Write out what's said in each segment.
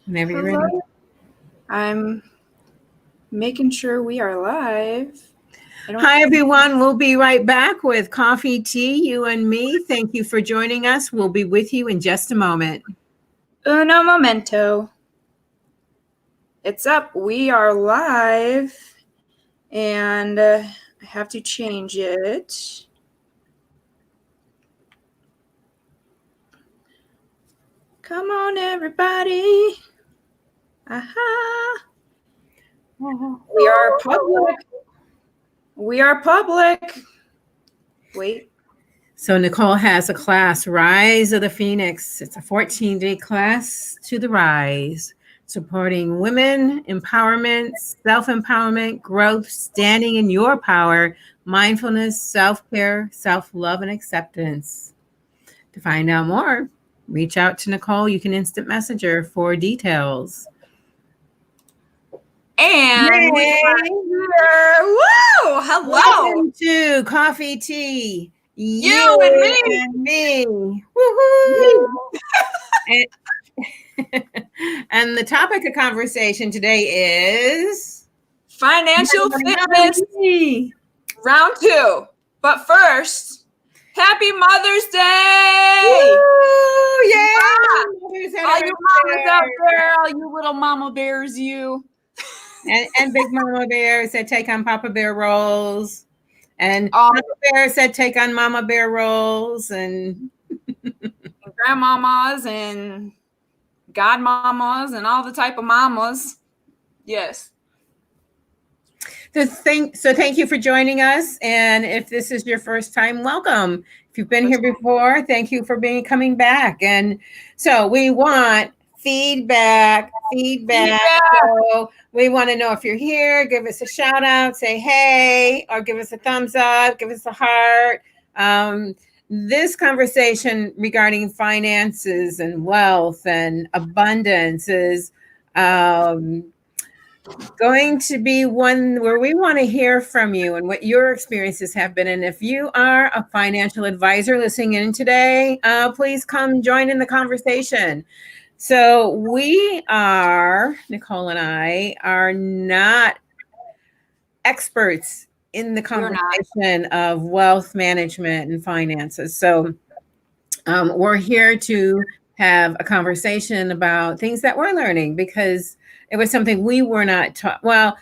Whenever you're ready. I'm making sure we are live. Hi, everyone. We'll be right back with coffee, tea, you and me. Thank you for joining us. We'll be with you in just a moment. Uno momento. It's up. We are live. And I have to change it. Come on, everybody. Aha. We are public. We are public. Wait. So Nicole has a class, Rise of the Phoenix. It's a 14-day class to the rise, supporting women, empowerment, self-empowerment, growth, standing in your power, mindfulness, self-care, self-love, and acceptance. To find out more, reach out to Nicole. You can instant message her for details. And we are here. Woo! Hello. Welcome to Coffee Tea. You and me. Woohoo! And the topic of conversation today is financial fitness round 2. But first, happy Mother's Day! Woo! Yeah! All you mamas out there, all you little mama bears, you. And big mama bears that take on Papa Bear roles. And Papa Bear said take on Mama Bear roles. And grandmamas and godmamas and all the type of mamas. Yes. So thank you for joining us. And if this is your first time, welcome. If you've been here before, thank you for coming back. And so we want feedback. So we want to know if you're here, give us a shout out, say hey, or give us a thumbs up, give us a heart. This conversation regarding finances and wealth and abundance is going to be one where we want to hear from you and what your experiences have been. And if you are a financial advisor listening in today, please come join in the conversation. So we are, Nicole and I, are not experts in the conversation of wealth management and finances. So we're here to have a conversation about things that we're learning because it was something we were not taught. Well,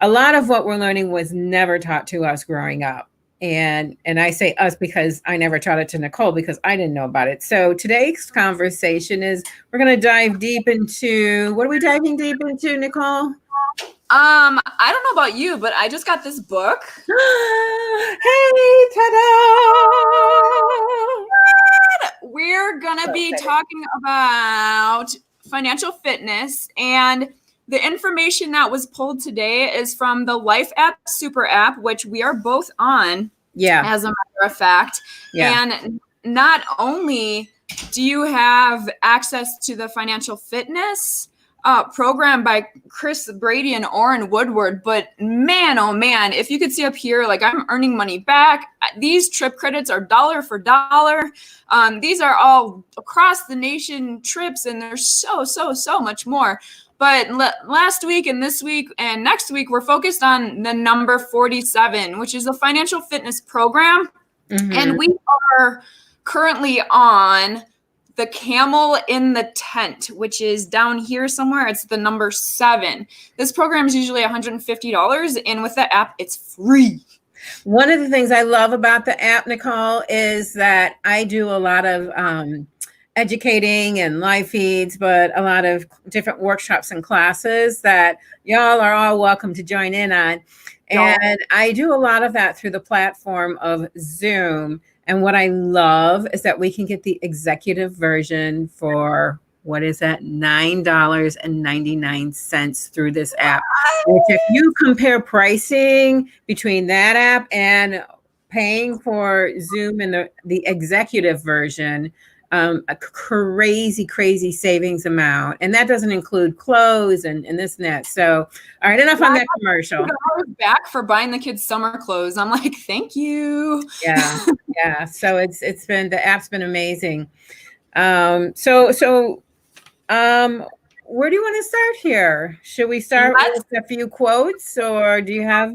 a lot of what we're learning was never taught to us growing up. And I say us because I never taught it to Nicole because I didn't know about it. So today's conversation is we're going to dive deep into, what are we diving deep into, Nicole? I don't know about you, but I just got this book. Hey, ta-da! We're going to be talking about financial fitness, and the information that was pulled today is from the LifeApp super app, which we are both on, as a matter of fact. And not only do you have access to the financial fitness program by Chris, Brady, and Orrin Woodward, but man, oh man, if you could see up here, like I'm earning money back. These trip credits are dollar for dollar. These are all across the nation trips, and there's so much more. But last week and this week and next week, we're focused on the number 47, which is a financial fitness program. Mm-hmm. And we are currently on the Camel in the Tent, which is down here somewhere. It's the number 7. This program is usually $150, and with the app, it's free. One of the things I love about the app, Nicole, is that I do a lot of educating and live feeds, but a lot of different workshops and classes that y'all are all welcome to join in on. And I do a lot of that through the platform of Zoom. And what I love is that we can get the executive version for, what is that, $9.99 through this app. Which if you compare pricing between that app and paying for Zoom and the executive version, a crazy savings amount. And that doesn't include clothes and this and that. So, all right, enough on that commercial. I was back for buying the kids summer clothes. I'm like, thank you. Yeah. So the app's been amazing. Where do you want to start here? Should we start with a few quotes, or do you have?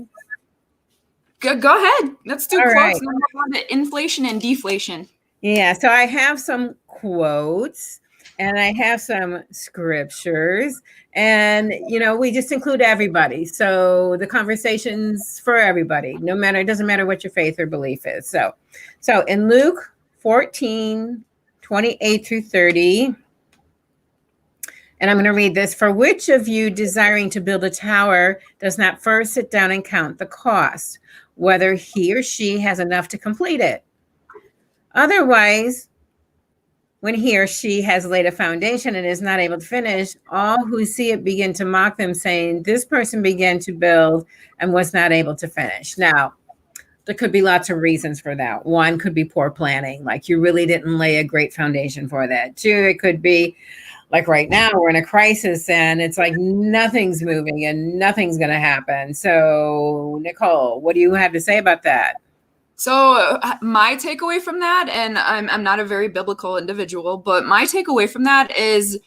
Go ahead. Let's do All quotes. right. And then we'll go to inflation and deflation. Yeah, so I have some quotes and I have some scriptures, and we just include everybody. So the conversation's for everybody, no matter, it doesn't matter what your faith or belief is. So in Luke 14:28-30, and I'm going to read this. For which of you desiring to build a tower does not first sit down and count the cost, whether he or she has enough to complete it? Otherwise, when he or she has laid a foundation and is not able to finish, all who see it begin to mock them, saying, this person began to build and was not able to finish. Now, there could be lots of reasons for that. One could be poor planning, like you really didn't lay a great foundation for that. Two, it could be like right now we're in a crisis and it's like nothing's moving and nothing's going to happen. So, Nicole, what do you have to say about that? So my takeaway from that, and I'm not a very biblical individual, but my takeaway from that is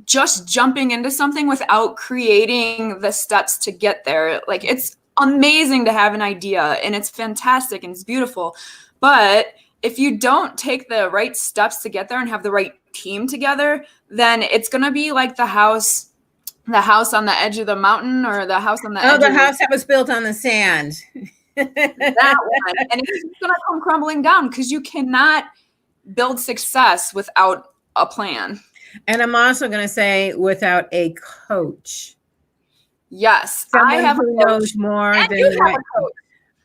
just jumping into something without creating the steps to get there. Like, it's amazing to have an idea and it's fantastic and it's beautiful. But if you don't take the right steps to get there and have the right team together, then it's going to be like the house on the edge of the mountain, or the house on the edge. Oh, the house that was built on the sand. That one. And it's going to come crumbling down because you cannot build success without a plan. And I'm also going to say without a coach. Yes. Someone I have who knows more and than you have a coach.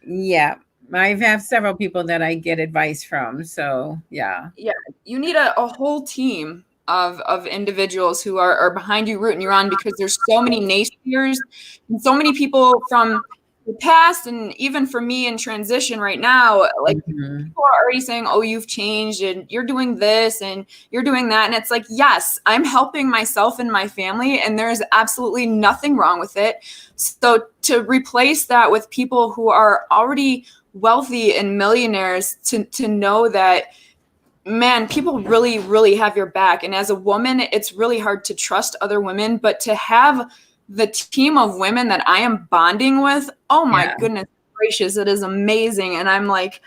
Yeah. I have several people that I get advice from. So, yeah. Yeah. You need a whole team of individuals who are behind you, rooting you on, because there's so many naysayers and so many people from the past, and even for me in transition right now, like people are already saying, oh, you've changed and you're doing this and you're doing that. And it's like, yes, I'm helping myself and my family, and there's absolutely nothing wrong with it. So to replace that with people who are already wealthy and millionaires, to know that, man, people really, really have your back. And as a woman, it's really hard to trust other women, but to have the team of women that I am bonding with, oh my goodness gracious, it is amazing. And I'm like,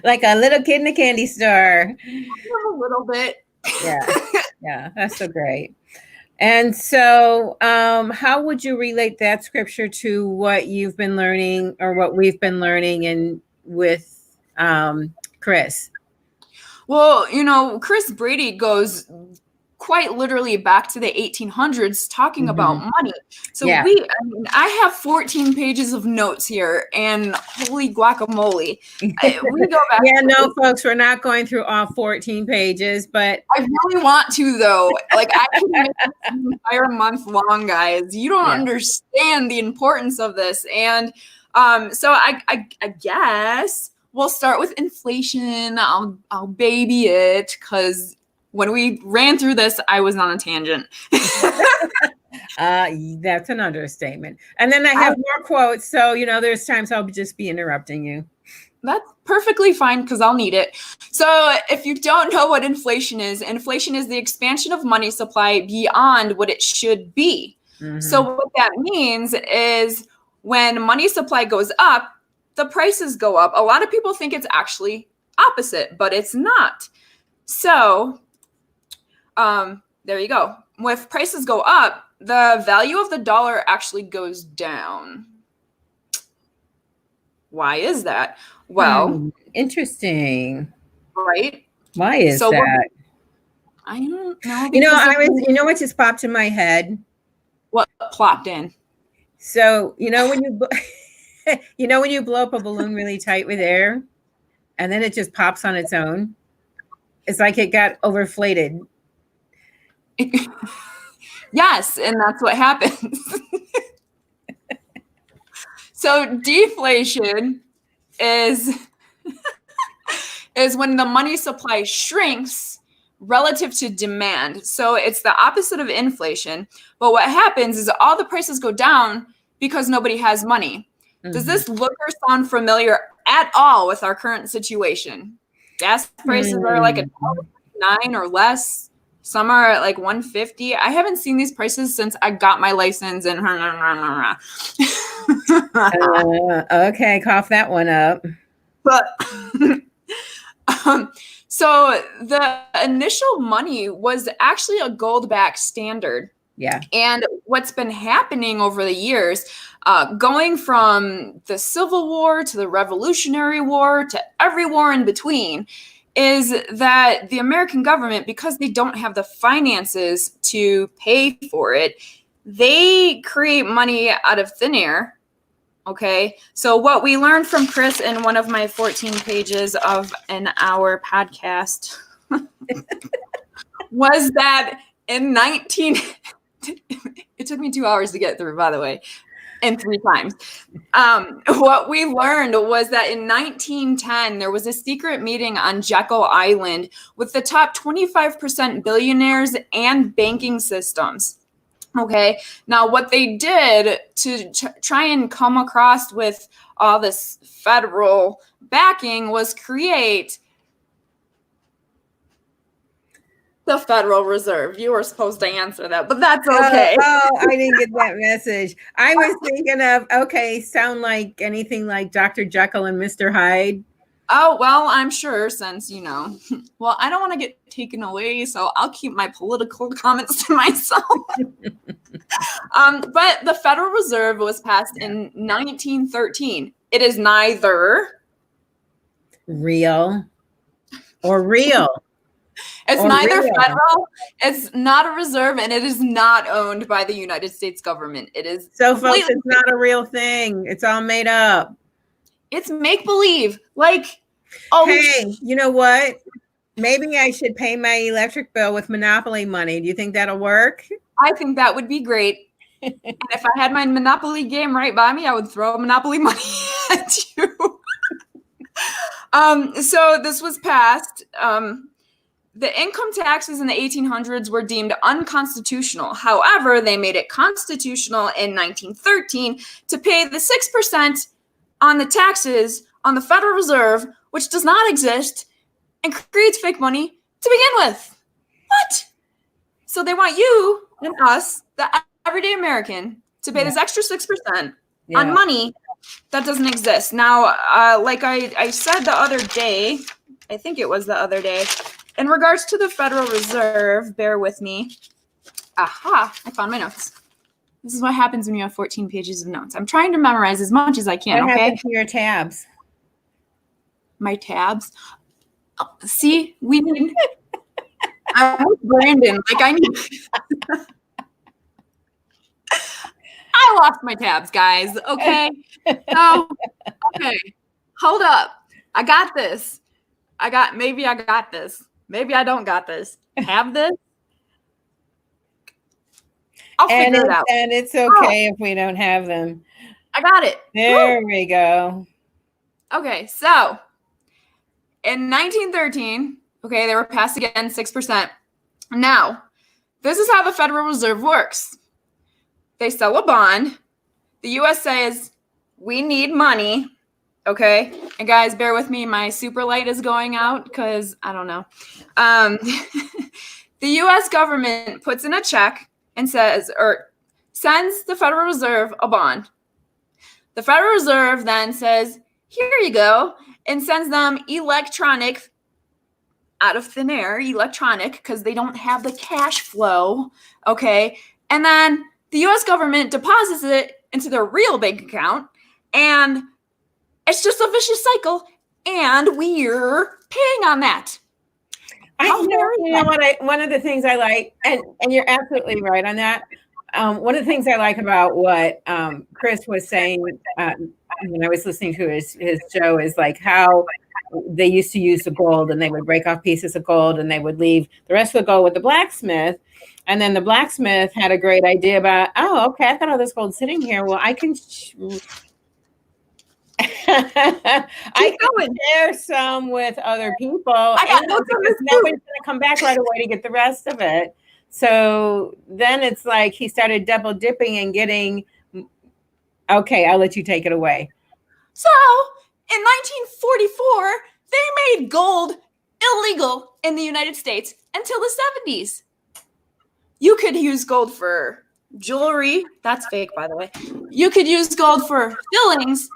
like a little kid in a candy store. A little bit. Yeah, that's so great. And so how would you relate that scripture to what you've been learning, or what we've been learning and with Chris? Well, Chris Brady goes quite literally back to the 1800s talking about money. So I have 14 pages of notes here, and holy guacamole. We go back. No, folks, we're not going through all 14 pages, but I really want to, though. Like, I can make this an entire month long, guys. You don't understand the importance of this. And so I guess we'll start with inflation. I'll baby it, because when we ran through this, I was on a tangent. That's an understatement. And then I have more quotes. So, there's times I'll just be interrupting you. That's perfectly fine, because I'll need it. So if you don't know what inflation is the expansion of money supply beyond what it should be. So what that means is when money supply goes up, the prices go up. A lot of people think it's actually opposite, but it's not. So there you go. If prices go up, the value of the dollar actually goes down. Why is that? Well, interesting. Right? Why is that? I don't know. What just popped in my head? What plopped in? So, when you blow up a balloon really tight with air, and then it just pops on its own, it's like it got overflated. Yes, and that's what happens. So deflation is when the money supply shrinks relative to demand. So it's the opposite of inflation. But what happens is all the prices go down because nobody has money. Does this look or sound familiar at all with our current situation? Gas prices are like $1.09 or less. Some are at like $1.50. I haven't seen these prices since I got my license and okay, cough that one up. but so the initial money was actually a gold-backed standard. Yeah. And what's been happening over the years, going from the Civil War to the Revolutionary War to every war in between, is that the American government, because they don't have the finances to pay for it, they create money out of thin air. Okay, so what we learned from Chris in one of my 14 pages of an hour podcast was that in it took me 2 hours to get through, by the way, and 3 times. What we learned was that in 1910, there was a secret meeting on Jekyll Island with the top 25% billionaires and banking systems. Okay, now what they did to try and come across with all this federal backing was create the Federal Reserve. You were supposed to answer that, but that's okay. Oh, I didn't get that message. I was thinking of, okay, sound like anything like Dr. Jekyll and Mr. Hyde. Oh, well, I'm sure since, well, I don't want to get taken away, so I'll keep my political comments to myself. But the Federal Reserve was passed in 1913. It is neither real or real. It's neither federal, it's not a reserve, and it is not owned by the United States government. It is so, folks, it's not a real thing. It's all made up. It's make-believe. Hey, you know what? Maybe I should pay my electric bill with Monopoly money. Do you think that'll work? I think that would be great. And if I had my Monopoly game right by me, I would throw Monopoly money at you. So this was passed. The income taxes in the 1800s were deemed unconstitutional. However, they made it constitutional in 1913 to pay the 6% on the taxes on the Federal Reserve, which does not exist and creates fake money to begin with. What? So they want you and us, the everyday American, to pay this extra 6% on money that doesn't exist. Now, like I said the other day, I think it was the other day, in regards to the Federal Reserve, bear with me. Aha, I found my notes. This is what happens when you have 14 pages of notes. I'm trying to memorize as much as I can, what okay? happened to your tabs? My tabs? Oh, see, we need... I'm with Brandon. I need... I lost my tabs, guys, okay? So, okay, hold up. I got this. Maybe I got this. Maybe I don't got this. Have this? I'll figure it out. And it's okay if we don't have them. I got it. There we go. Okay, so in 1913, okay, they were passed again, 6%. Now, this is how the Federal Reserve works. They sell a bond. The U.S. says, we need money. Okay. And guys, bear with me. My super light is going out because I don't know. The U.S. government puts in a check and says, or sends the Federal Reserve a bond. The Federal Reserve then says, here you go, and sends them electronic, out of thin air, electronic, because they don't have the cash flow. Okay. And then the U.S. government deposits it into their real bank account, and it's just a vicious cycle, and we're paying on that. One of the things I like, and you're absolutely right on that. One of the things I like about what Chris was saying when I was listening to his show is like how they used to use the gold, and they would break off pieces of gold, and they would leave the rest of the gold with the blacksmith. And then the blacksmith had a great idea about, oh, okay, I've got all this gold sitting here. Well, I can I can share some with other people, and because nobody's going to come back right away to get the rest of it. So then it's like he started double dipping and getting, okay, I'll let you take it away. So in 1944, they made gold illegal in the United States until the 70s. You could use gold for jewelry. That's fake, by the way. You could use gold for fillings,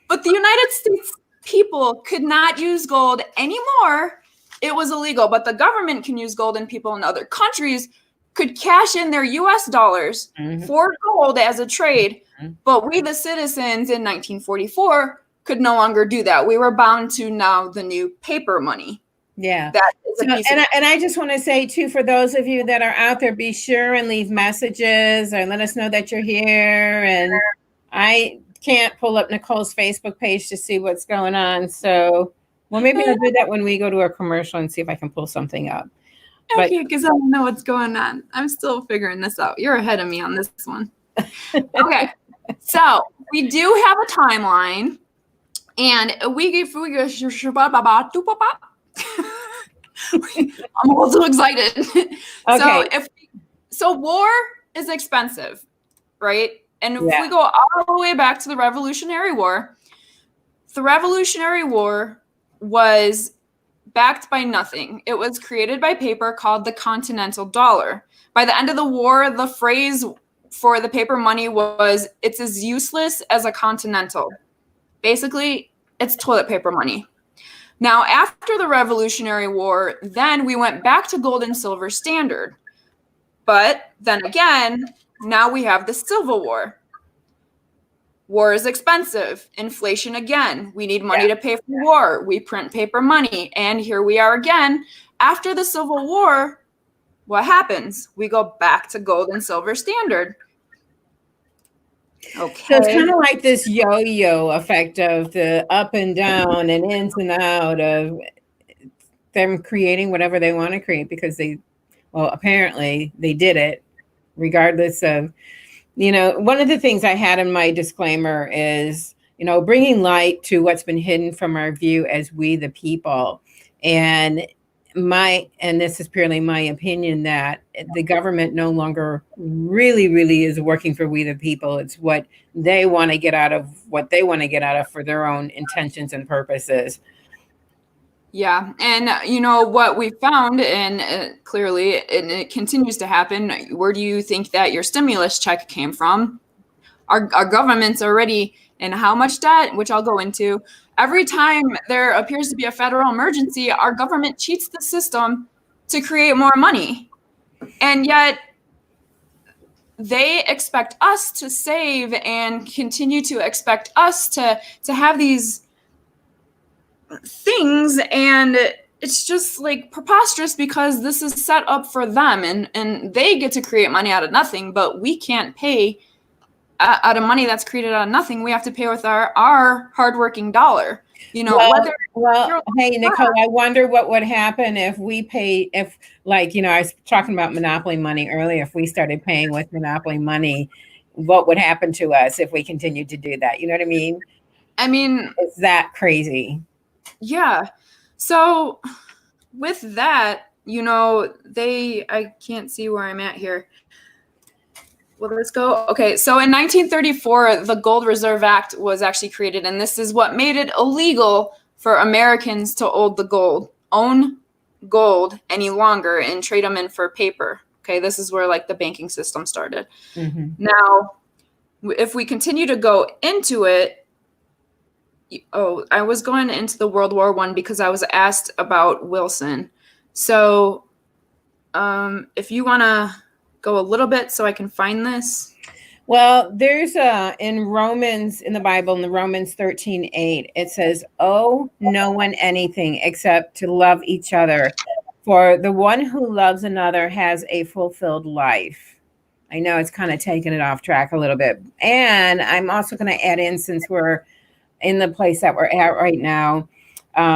but the United States people could not use gold anymore. It was illegal, but the government can use gold, and people in other countries could cash in their US dollars for gold as a trade. But we, the citizens in 1944, could no longer do that. We were bound to now the new paper money. Yeah. That is a piece of- and I just want to say, too, for those of you that are out there, be sure and leave messages and let us know that you're here. And I can't pull up Nicole's Facebook page to see what's going on. So, well, maybe I'll do that when we go to a commercial and see if I can pull something up. Okay, because I don't know what's going on. I'm still figuring this out. You're ahead of me on this one. Okay, so we do have a timeline, and I'm a little excited. Okay. So war is expensive, right? And if we go all the way back to the Revolutionary War, the Revolutionary War was backed by nothing. It was created by paper called the Continental Dollar. By the end of the war, the phrase for the paper money was, it's as useless as a continental. Basically, it's toilet paper money. Now, after the Revolutionary War, then we went back to gold and silver standard. But then again, now we have the Civil War. War is expensive. Inflation again. We need money to pay for war. We print paper money. And here we are again. After the Civil War, what happens? We go back to gold and silver standard. Okay. So it's kind of like this yo-yo effect of the up and down and ins and out of them creating whatever they want to create, because apparently they did it regardless of, one of the things I had in my disclaimer is, bringing light to what's been hidden from our view as we the people. And this is purely my opinion, that the government no longer really is working for we the people. It's what they want to get out of for their own intentions and purposes. Yeah. And what we found, and clearly, and it continues to happen, where do you think that your stimulus check came from? Our government's already in how much debt, which I'll go into. Every time there appears to be a federal emergency, our government cheats the system to create more money. And yet they expect us to save and continue to expect us to have these things, and it's just like preposterous, because this is set up for them, and they get to create money out of nothing, but we can't pay out of money that's created out of nothing. We have to pay with our hardworking dollar. Hey, Nicole, I wonder what would happen if we pay, I was talking about Monopoly money earlier. If we started paying with Monopoly money, what would happen to us if we continued to do that? You know what I mean? I mean, it's that crazy. Yeah. So with that, I can't see where I'm at here. Well, let's go. Okay. So in 1934, the Gold Reserve Act was actually created, and this is what made it illegal for Americans to own gold any longer and trade them in for paper. Okay. This is where the banking system started. Mm-hmm. Now, if we continue to go into it, I was going into the World War I because I was asked about Wilson. So if you want to go a little bit so I can find this. Well, there's in Romans, in the Bible, in the Romans 13:8, it says, "Owe no one anything except to love each other. For the one who loves another has a fulfilled life." I know it's kind of taking it off track a little bit. And I'm also going to add in, since we're in the place that we're at right now,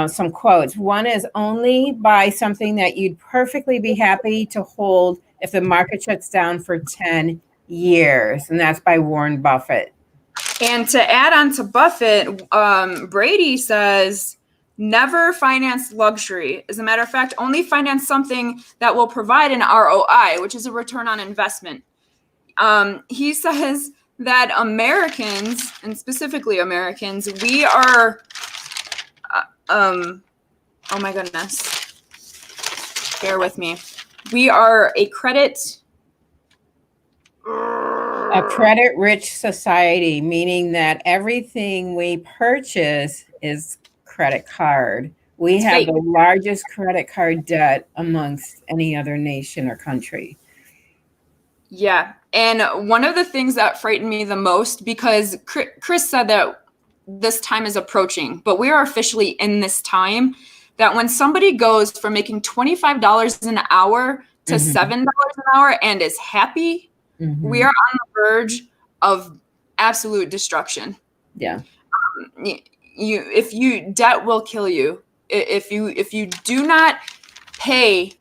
some quotes. One is, "Only buy something that you'd perfectly be happy to hold if the market shuts down for 10 years. And that's by Warren Buffett. And to add on to Buffett, Brady says, never finance luxury. As a matter of fact, only finance something that will provide an ROI, which is a return on investment. He says that Americans, and specifically Americans, we are, oh my goodness. bear with me. We are a credit-rich society, meaning that everything we purchase is credit card. We It's have fake. the largest credit card debt amongst any other nation or country. Yeah. And one of the things that frightened me the most, because Chris said that this time is approaching, but we are officially in this time, that when somebody goes from making $25 an hour to $7 an hour and is happy, we are on the verge of absolute destruction. Yeah. Debt will kill you. If you do not pay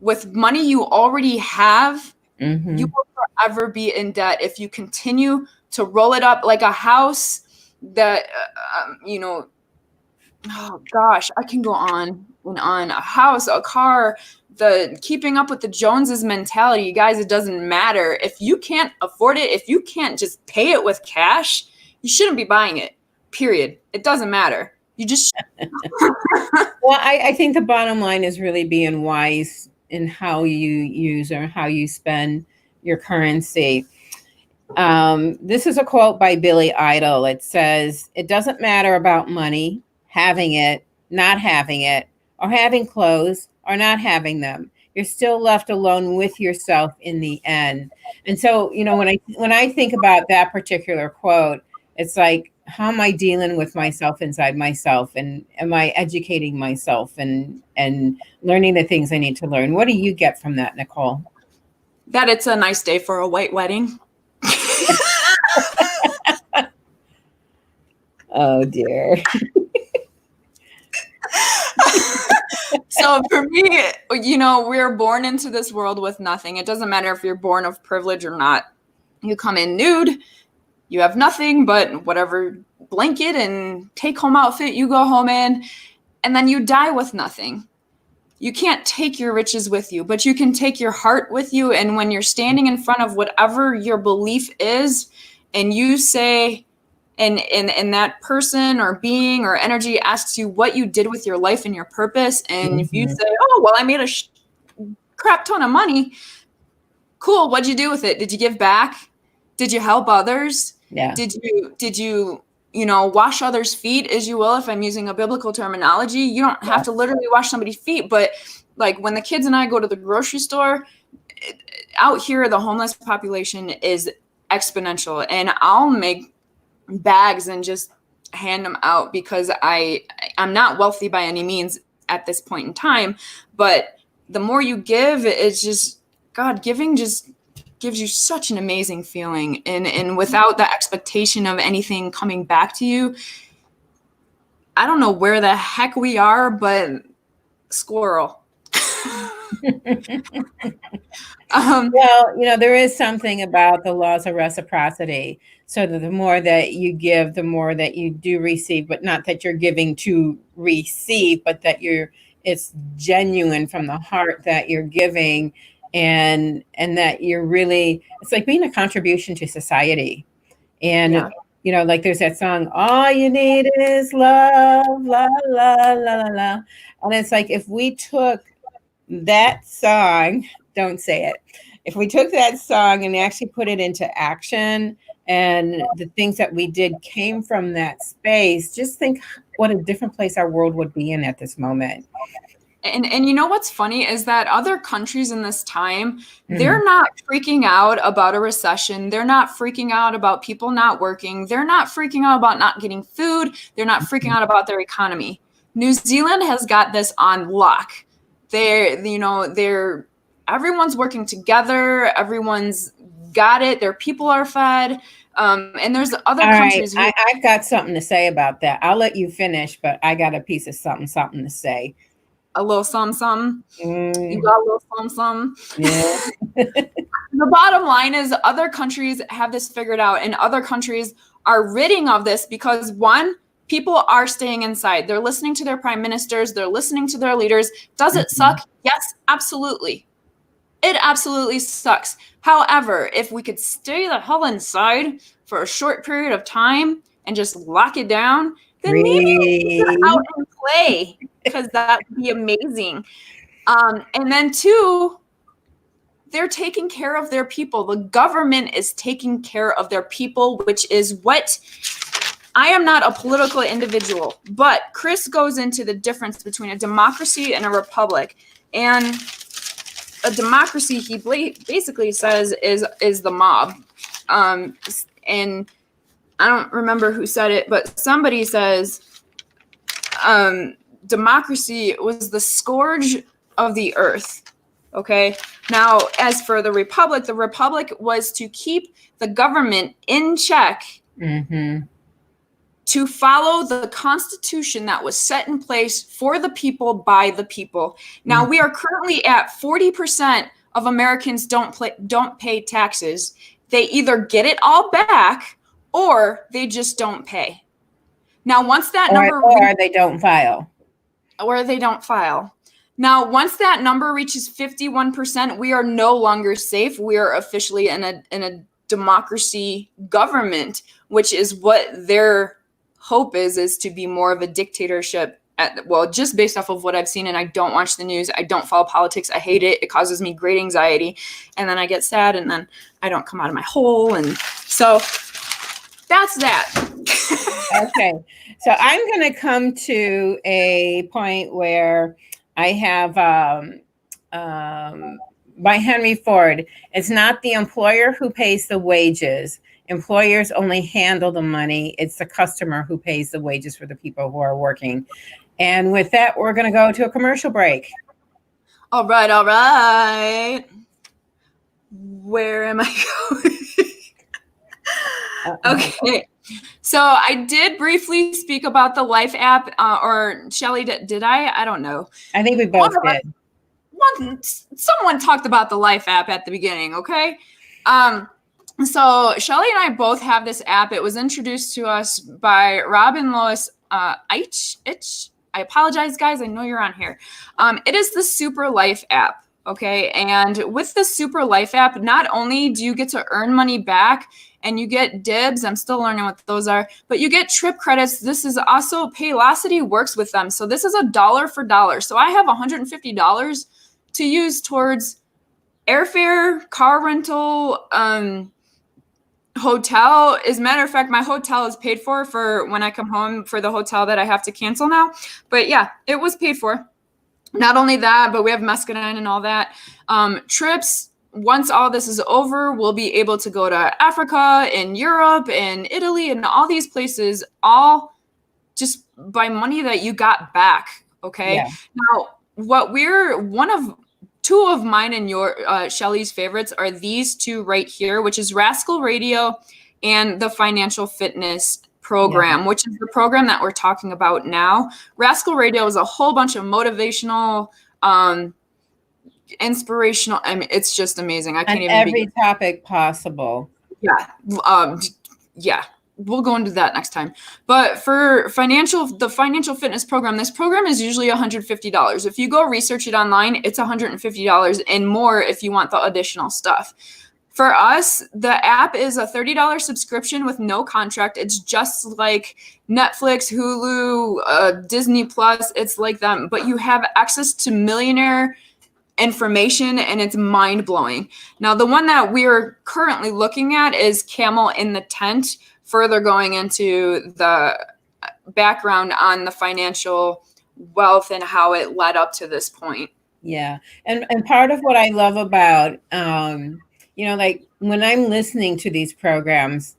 with money you already have, you will forever be in debt. If you continue to roll it up like a house that, oh gosh, I can go on and on. A house, a car, the keeping up with the Joneses mentality. You guys, it doesn't matter. If you can't afford it, if you can't just pay it with cash, you shouldn't be buying it, period. It doesn't matter. You just. Well, I think the bottom line is really being wise in how you use or how you spend your currency. This is a quote by Billy Idol. It says, "It doesn't matter about money, having it, not having it, or having clothes or not having them. You're still left alone with yourself in the end." And so, when I think about that particular quote, it's like, how am I dealing with myself inside myself? And am I educating myself and learning the things I need to learn? What do you get from that, Nicole? That it's a nice day for a white wedding. Oh, dear. So for me, we're born into this world with nothing. It doesn't matter if you're born of privilege or not. You come in nude, you have nothing but whatever blanket and take-home outfit you go home in, and then you die with nothing. You can't take your riches with you, but you can take your heart with you. And when you're standing in front of whatever your belief is, and you say, and that person or being or energy asks you what you did with your life and your purpose, and if you say, "Oh, well, I made a crap ton of money," cool. What'd you do with it? Did you give back? Did you help others? Yeah. Did you wash others' feet, as you will, if I'm using a biblical terminology? You don't have to literally wash somebody's feet, but like when the kids and I go to the grocery store, out here, the homeless population is exponential, and I'll make bags and just hand them out because I'm not wealthy by any means at this point in time, but the more you give, it's just, God, giving just gives you such an amazing feeling, and without the expectation of anything coming back to you. I don't know where the heck we are, but squirrel. Well, there is something about the laws of reciprocity. So that the more that you give, the more that you do receive, but not that you're giving to receive, but that it's genuine from the heart that you're giving, and that you're really, it's like being a contribution to society. And like there's that song, "All you need is love, la la la la la." And it's like, if we took that song, don't say it. If we took that song and actually put it into action, and the things that we did came from that space, just think what a different place our world would be in at this moment. And you know what's funny is that other countries in this time, they're not freaking out about a recession. They're not freaking out about people not working. They're not freaking out about not getting food. They're not freaking out about their economy. New Zealand has got this on lock. Everyone's working together. Everyone's got it. Their people are fed. And there's other countries. Right. I've got something to say about that. I'll let you finish, but I got a piece of something to say. A little something. You got a little something. Yeah. The bottom line is other countries have this figured out, and other countries are ridding of this because, one, people are staying inside. They're listening to their prime ministers. They're listening to their leaders. Does it suck? Yes, absolutely. It absolutely sucks. However, if we could stay the hell inside for a short period of time and just lock it down, then maybe we could get out and play, because that would be amazing. And then two, they're taking care of their people. The government is taking care of their people, which is what I am not a political individual, but Chris goes into the difference between a democracy and a republic. And a democracy, he basically says, is the mob. And I don't remember who said it, but somebody says democracy was the scourge of the earth. Okay. Now, as for the republic was to keep the government in check, to follow the Constitution that was set in place for the people by the people. Now, we are currently at 40% of Americans don't pay taxes. They either get it all back or they just don't pay. Now, once that number or they don't file. Now, once that number reaches 51%, we are no longer safe. We are officially in a democracy government, which is what their hope is to be more of a dictatorship. Just based off of what I've seen, and I don't watch the news. I don't follow politics. I hate it. It causes me great anxiety. And then I get sad, and then I don't come out of my hole. And so that's that. Okay. So I'm going to come to a point where I have by Henry Ford. It's not the employer who pays the wages. Employers only handle the money. It's the customer who pays the wages for the people who are working. And with that, we're going to go to a commercial break. All right. Where am I going? Okay. So I did briefly speak about the LifeApp, or Shellie, did I? I don't know. I think we both did. Someone talked about the LifeApp at the beginning, okay? So Shellie and I both have this app. It was introduced to us by Rob and Lois Itch. I apologize, guys. I know you're on here. It is the Super Life app, okay? And with the Super Life app, not only do you get to earn money back and you get dibs, I'm still learning what those are, but you get trip credits. This is also, Paylocity works with them. So this is $1 for $1. So I have $150 to use towards airfare, car rental, hotel. As a matter of fact, my hotel is paid for when I come home for the hotel that I have to cancel now. But yeah, it was paid for. Not only that, but we have Mescaline and all that. Trips, once all this is over, we'll be able to go to Africa and Europe and Italy and all these places, all just by money that you got back. Okay. Yeah. Now, two of mine and your Shellie's favorites are these two right here, which is Rascal Radio and the Financial Fitness program, which is the program that we're talking about now. Rascal Radio is a whole bunch of motivational, inspirational. I mean, it's just amazing. I can't even every topic possible. Yeah. Yeah. We'll go into that next time. But for the financial fitness program, this program is usually $150. If you go research it online, it's $150 and more if you want the additional stuff. For us, the app is a $30 subscription with no contract. It's just like Netflix, Hulu, Disney Plus. It's like them, but you have access to millionaire information and it's mind-blowing. Now, the one that we're currently looking at is Camel in the Tent, further going into the background on the financial wealth and how it led up to this point. Yeah. And part of what I love about, like when I'm listening to these programs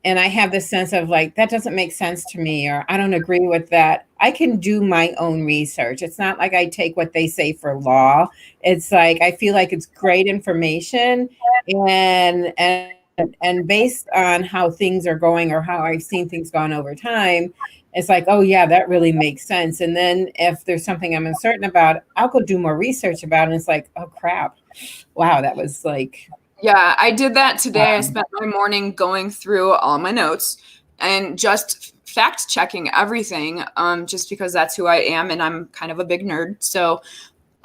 and I have this sense of like, that doesn't make sense to me, or I don't agree with that, I can do my own research. It's not like I take what they say for law. It's like, I feel like it's great information and based on how things are going or how I've seen things gone over time, it's like, oh yeah, that really makes sense. And then if there's something I'm uncertain about, I'll go do more research about it. And it's like, oh crap. Wow. That was like. Yeah, I did that today. I spent my morning going through all my notes and just fact checking everything, just because that's who I am. And I'm kind of a big nerd. So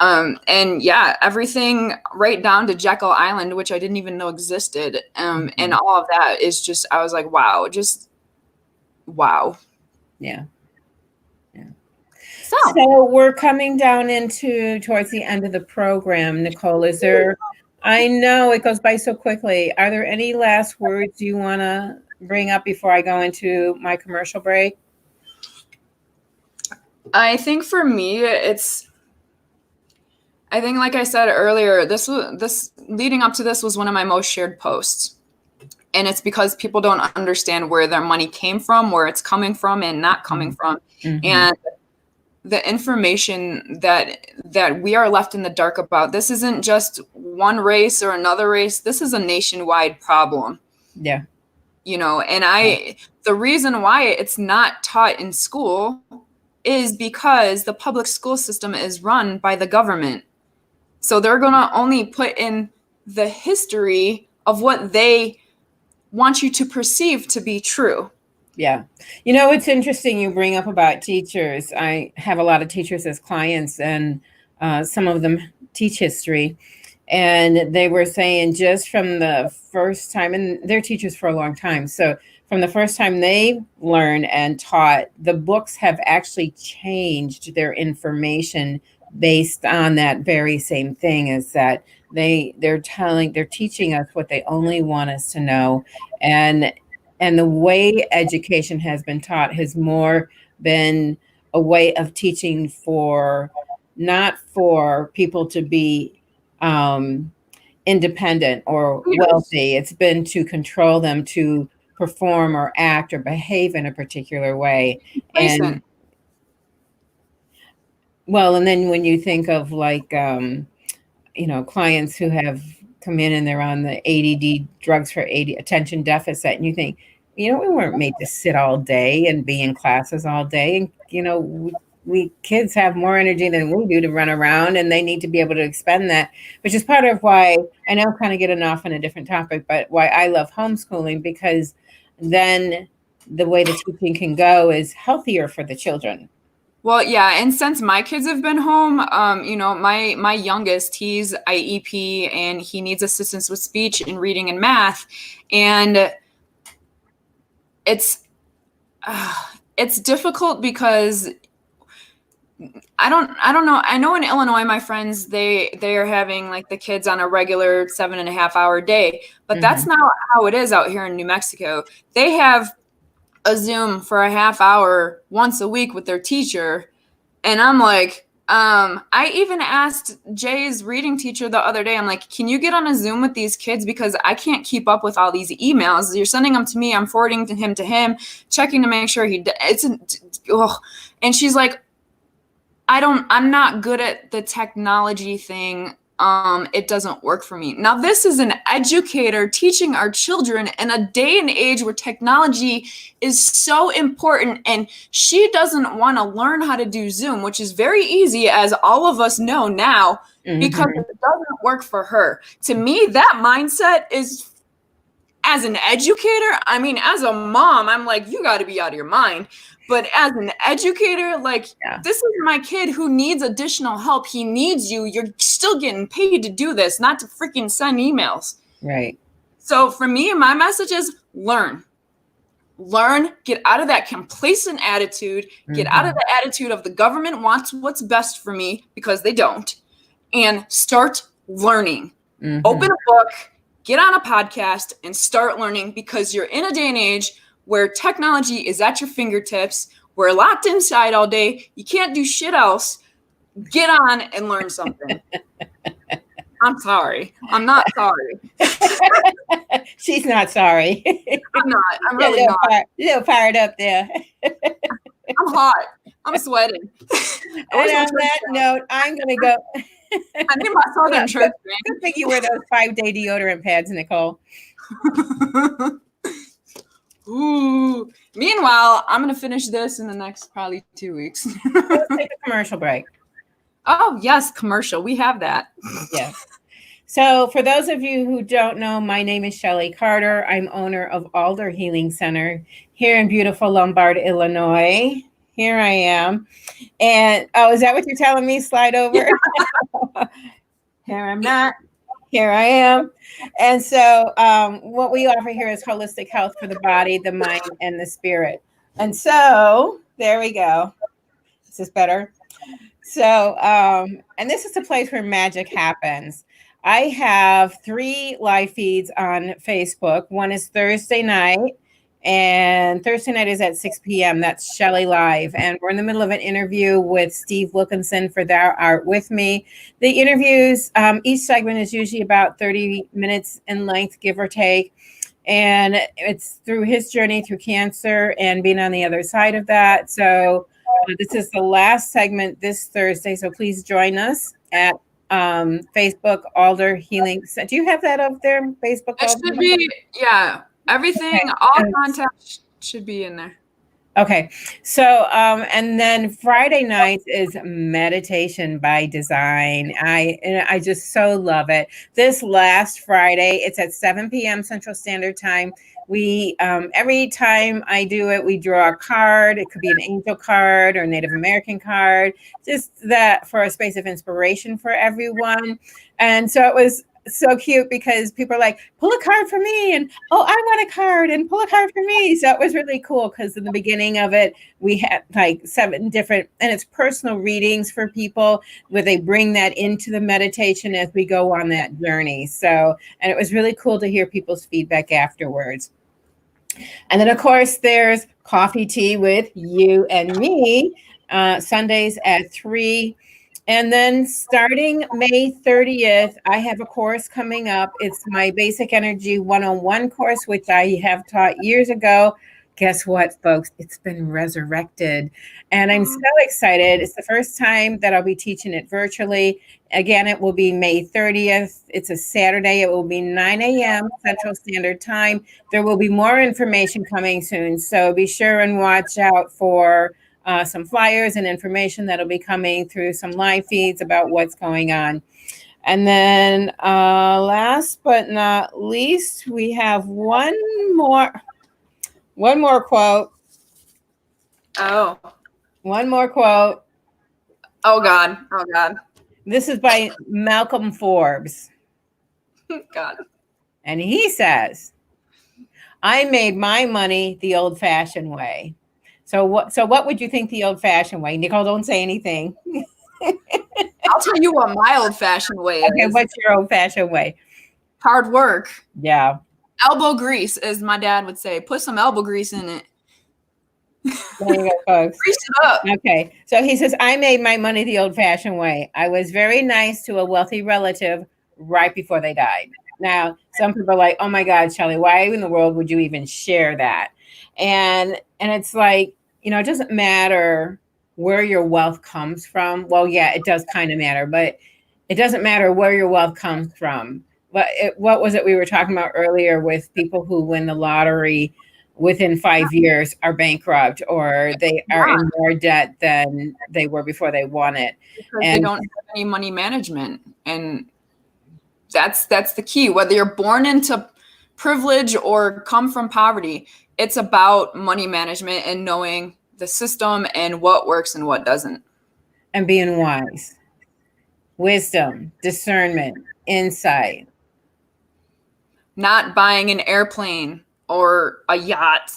and yeah, everything right down to Jekyll Island, which I didn't even know existed. And all of that is just, I was like, wow, just wow. Yeah. Yeah. So we're coming down towards the end of the program. Nicole, I know it goes by so quickly. Are there any last words you want to bring up before I go into my commercial break? I think for me, I think, like I said earlier, this leading up to this was one of my most shared posts. And it's because people don't understand where their money came from, where it's coming from and not coming from. And the information that we are left in the dark about, this isn't just one race or another race. This is a nationwide problem. Yeah. And the reason why it's not taught in school is because the public school system is run by the government. So they're going to only put in the history of what they want you to perceive to be true. Yeah. It's interesting you bring up about teachers. I have a lot of teachers as clients, and some of them teach history. And they were saying just from the first time, and they're teachers for a long time. So from the first time they learned and taught, the books have actually changed their information based on that very same thing, is that they're teaching us what they only want us to know. And the way education has been taught has more been a way of teaching not for people to be independent or wealthy. It's been to control them to perform or act or behave in a particular way. And then when you think of clients who have come in and they're on the ADD, drugs for attention deficit, and you think, we weren't made to sit all day and be in classes all day. And, we kids have more energy than we do to run around, and they need to be able to expend that, which is part of why I know I'm kind of getting off on a different topic, but why I love homeschooling, because then the way the teaching can go is healthier for the children. Well, yeah. And since my kids have been home, my youngest, he's IEP and he needs assistance with speech and reading and math. And it's difficult because I don't know. I know in Illinois, my friends, they are having like the kids on a regular 7.5 hour day, but that's not how it is out here in New Mexico. They have a Zoom for a half hour once a week with their teacher. And I'm like, I even asked Jay's reading teacher the other day, I'm like, can you get on a Zoom with these kids? Because I can't keep up with all these emails. You're sending them to me. I'm forwarding to him, checking to make sure and she's like, I'm not good at the technology thing. It doesn't work for me. Now, this is an educator teaching our children in a day and age where technology is so important, and she doesn't want to learn how to do Zoom, which is very easy, as all of us know now, because it doesn't work for her. To me, that mindset is, as an educator, I mean, as a mom, I'm like, you got to be out of your mind. But as an educator, this is my kid who needs additional help. He needs you. You're still getting paid to do this, not to freaking send emails. Right. So for me, my message is learn, get out of that complacent attitude, get out of the attitude of the government wants what's best for me, because they don't, and start learning. Open a book, get on a podcast, and start learning, because you're in a day and age where technology is at your fingertips. We're locked inside all day. You can't do shit else. Get on and learn something. I'm sorry. I'm not sorry. She's not sorry. I'm not. I'm really not. A little fired up there. I'm hot. I'm sweating. And on that note, I'm going to go. I need my Southern church. Good thing you wear those 5-day deodorant pads, Nicole. Ooh. Meanwhile, I'm going to finish this in the next probably 2 weeks. Let's take a commercial break. Oh, yes, commercial. We have that. Yes. So for those of you who don't know, my name is Nicalyn Carter. I'm owner of Alder Healing Center here in beautiful Lombard, Illinois. Here I am. And, is that what you're telling me? Slide over. Here I'm not. Here I am. And so what we offer here is holistic health for the body, the mind, and the spirit. And so there we go. Is this better? So, and this is a place where magic happens. I have 3 live feeds on Facebook. One is Thursday night, and Thursday night is at 6 p.m. That's ShellieLIVE. And we're in the middle of an interview with Steve Wilkinson for Thou Art With Me. The interviews, each segment is usually about 30 minutes in length, give or take. And it's through his journey through cancer and being on the other side of that. So this is the last segment this Thursday. So please join us at Facebook Alder Healing. So do you have that up there? Facebook It Alder? should be, yeah. Everything, Okay. all contact should be in there. Okay. So, and then Friday nights is meditation by design. I just so love it. This last Friday, it's at 7 p.m. Central Standard Time. We, every time I do it, we draw a card. It could be an angel card or a Native American card, just that for a space of inspiration for everyone. And so it was so cute because people are like, pull a card for me, and oh, I want a card, and pull a card for me. So it was really cool because in the beginning of it, we had like 7 different, and it's personal readings for people where they bring that into the meditation as we go on that journey. So, and it was really cool to hear people's feedback afterwards. And then, of course, there's coffee tea with you and me, Sundays at 3. And then starting May 30th, I have a course coming up. It's my Basic Energy 101 course, which I have taught years ago. Guess what, folks? It's been resurrected. And I'm so excited. It's the first time that I'll be teaching it virtually. Again, it will be May 30th. It's a Saturday. It will be 9 a.m. Central Standard Time. There will be more information coming soon. So be sure and watch out for some flyers and information that'll be coming through some live feeds about what's going on. And then last but not least, we have one more quote. Oh. One more quote. Oh, God. Oh, God. This is by Malcolm Forbes. God. And he says, I made my money the old-fashioned way. So what would you think the old-fashioned way? Nicole, don't say anything. I'll tell you what my old-fashioned way is. Okay, what's your old-fashioned way? Hard work. Yeah. Elbow grease, as my dad would say. Put some elbow grease in it. There you go, folks. Grease it up. Okay. So he says, I made my money the old-fashioned way. I was very nice to a wealthy relative right before they died. Now, some people are like, oh my God, Shellie, why in the world would you even share that? And it's like, you know, it doesn't matter where your wealth comes from. Well, yeah, it does kind of matter, but it doesn't matter where your wealth comes from. But what was it we were talking about earlier with people who win the lottery within 5 years are bankrupt, or they are in more debt than they were before they won it. Because they don't have any money management. And that's the key. Whether you're born into privilege or come from poverty, it's about money management and knowing the system and what works and what doesn't. And being wise. Wisdom, discernment, insight. Not buying an airplane or a yacht.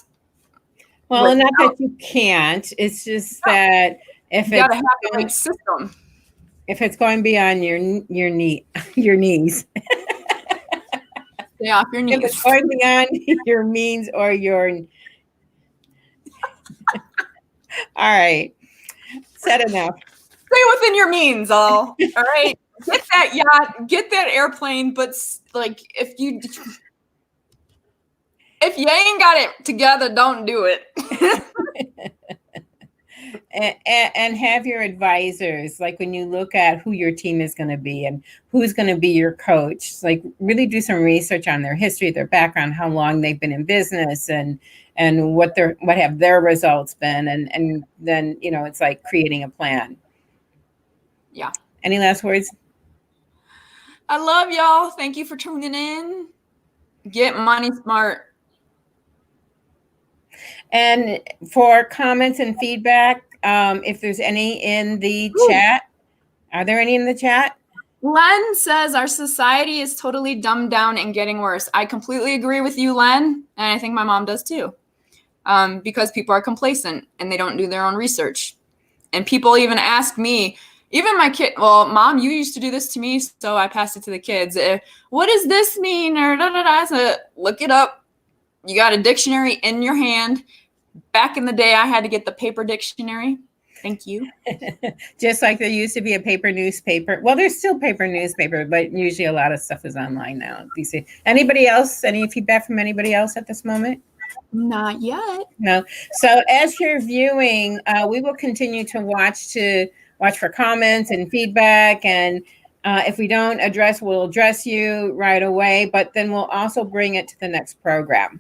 Well, not that you can't. It's just that if you gotta have the right system. If it's going beyond your knees. Stay off your knees. If it's going beyond your means or your all right. Said enough. Stay within your means, all right. Get that yacht, get that airplane, but like if you ain't got it together, don't do it. and have your advisors, like when you look at who your team is going to be and who's going to be your coach, like really do some research on their history, their background, how long they've been in business, and what have their results been, and then, you know, it's like creating a plan. Yeah. Any last words? I love y'all. Thank you for tuning in. Get money smart. And for comments and feedback, if there's any in the chat, are there any in the chat? Len says our society is totally dumbed down and getting worse. I completely agree with you, Len. And I think my mom does too. Because people are complacent and they don't do their own research. And people even ask me, even my kid, well, Mom, you used to do this to me, so I passed it to the kids. What does this mean? Or da da da. So look it up. You got a dictionary in your hand. Back in the day, I had to get the paper dictionary. Thank you. Just like there used to be a paper newspaper. Well, there's still paper newspaper, but usually a lot of stuff is online now. Anybody else? Any feedback from anybody else at this moment? Not yet. No. So as you're viewing, we will continue to watch for comments and feedback. And if we don't address, we'll address you right away. But then we'll also bring it to the next program.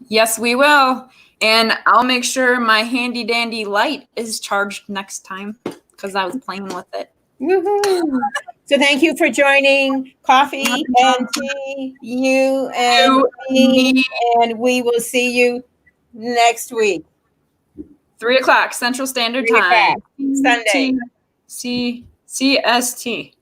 Yes, we will. And I'll make sure my handy dandy light is charged next time because I was playing with it. Woohoo! So thank you for joining Coffee and Tea, you and me, and we will see you next week. 3 o'clock Central Standard Time. Sunday. CST.